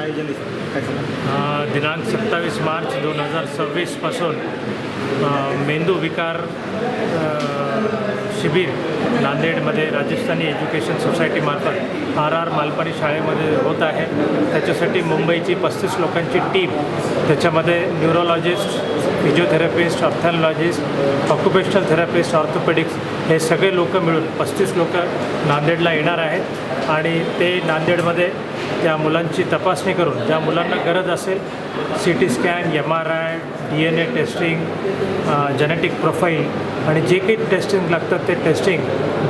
आयोजन आहे काय सांगा? दिनांक 27 मार्च 2026 पासून मेंदू विकार शिबिर नांदेडमध्ये राजस्थानी एज्युकेशन सोसायटीमार्फत RR मालपाणी शाळेमध्ये होत आहे। त्याच्यासाठी मुंबईची 35 लोकांची टीम, त्याच्यामध्ये neurologist, physiotherapist, ophthalmologist, occupational therapist, orthopaedics हे सगळे लोक मिळून 35 लोक नांदेडला येणार आहेत आणि ते नांदेडमध्ये त्या मुलांची तपासणी करून ज्या मुलांना गरज असेल CT scan, MRI, DNA testing, genetic profile आणि जे काही टेस्टिंग लागतात ते टेस्टिंग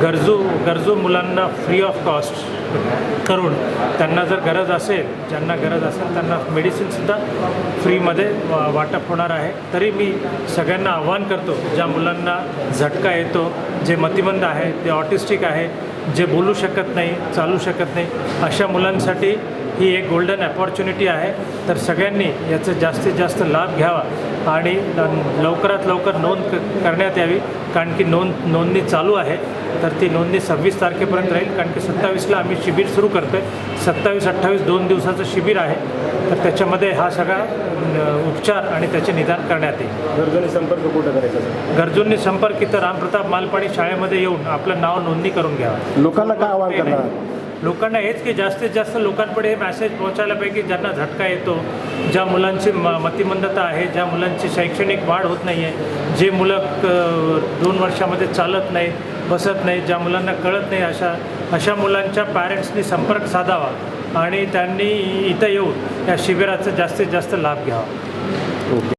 गरजू मुलांना फ्री ऑफ कॉस्ट करून त्यांना जर गरज असेल, ज्यांना गरज असेल त्यांना मेडिसिनसुद्धा फ्रीमध्ये वाटप होणार आहे। तरी मी सगळ्यांना आव्हान करतो, ज्या मुलांना झटका येतो, जे मतिमंद आहे, ते ऑटिस्टिक आहे, जे बोलू शकत नाही, चालू शकत नाही, अशा मुलांसाठी ही एक गोल्डन अपॉर्च्युनिटी आहे। तर सगळ्यांनी याचा जास्तीत जास्त लाभ घ्यावा आणि लवकरात लवकर नोंद करण्यात यावी, कारण की नोंदणी चालू आहे। तर ती नोंदणी 26 तारखेपर्यंत राहील, कारण की 27ला आम्ही शिबिर सुरू करतो आहे। 27-28 2 दिवसाचं शिबिर आहे, तर त्याच्यामध्ये हा सगळा उपचार आणि त्याचे निदान करण्यात येईल। गरजूंनी संपर्क कुठं करायचा? गरजूंनी संपर्क इथं रामप्रताप मालपाणी शाळेमध्ये येऊन आपलं नाव नोंदणी करून घ्यावं। लोकांना काय आवाहन करणार? लोकांना हेच की जास्तीत जास्त लोकांकडे हे मॅसेज पोहोचायला पाहिजे की ज्यांना झटका येतो, ज्या मुलांची मतिमंदता आहे, ज्या मुलांची शैक्षणिक वाढ होत नाही आहे, जे मुलं 2 वर्षामध्ये चालत नाही, बसत नाही, ज्या मुलांना कळत नाही, अशा मुलांच्या पॅरेंट्सनी संपर्क साधावा आणि त्यांनी इथं येऊन या शिबिराचा जास्तीत जास्त लाभ घ्यावा। ओके.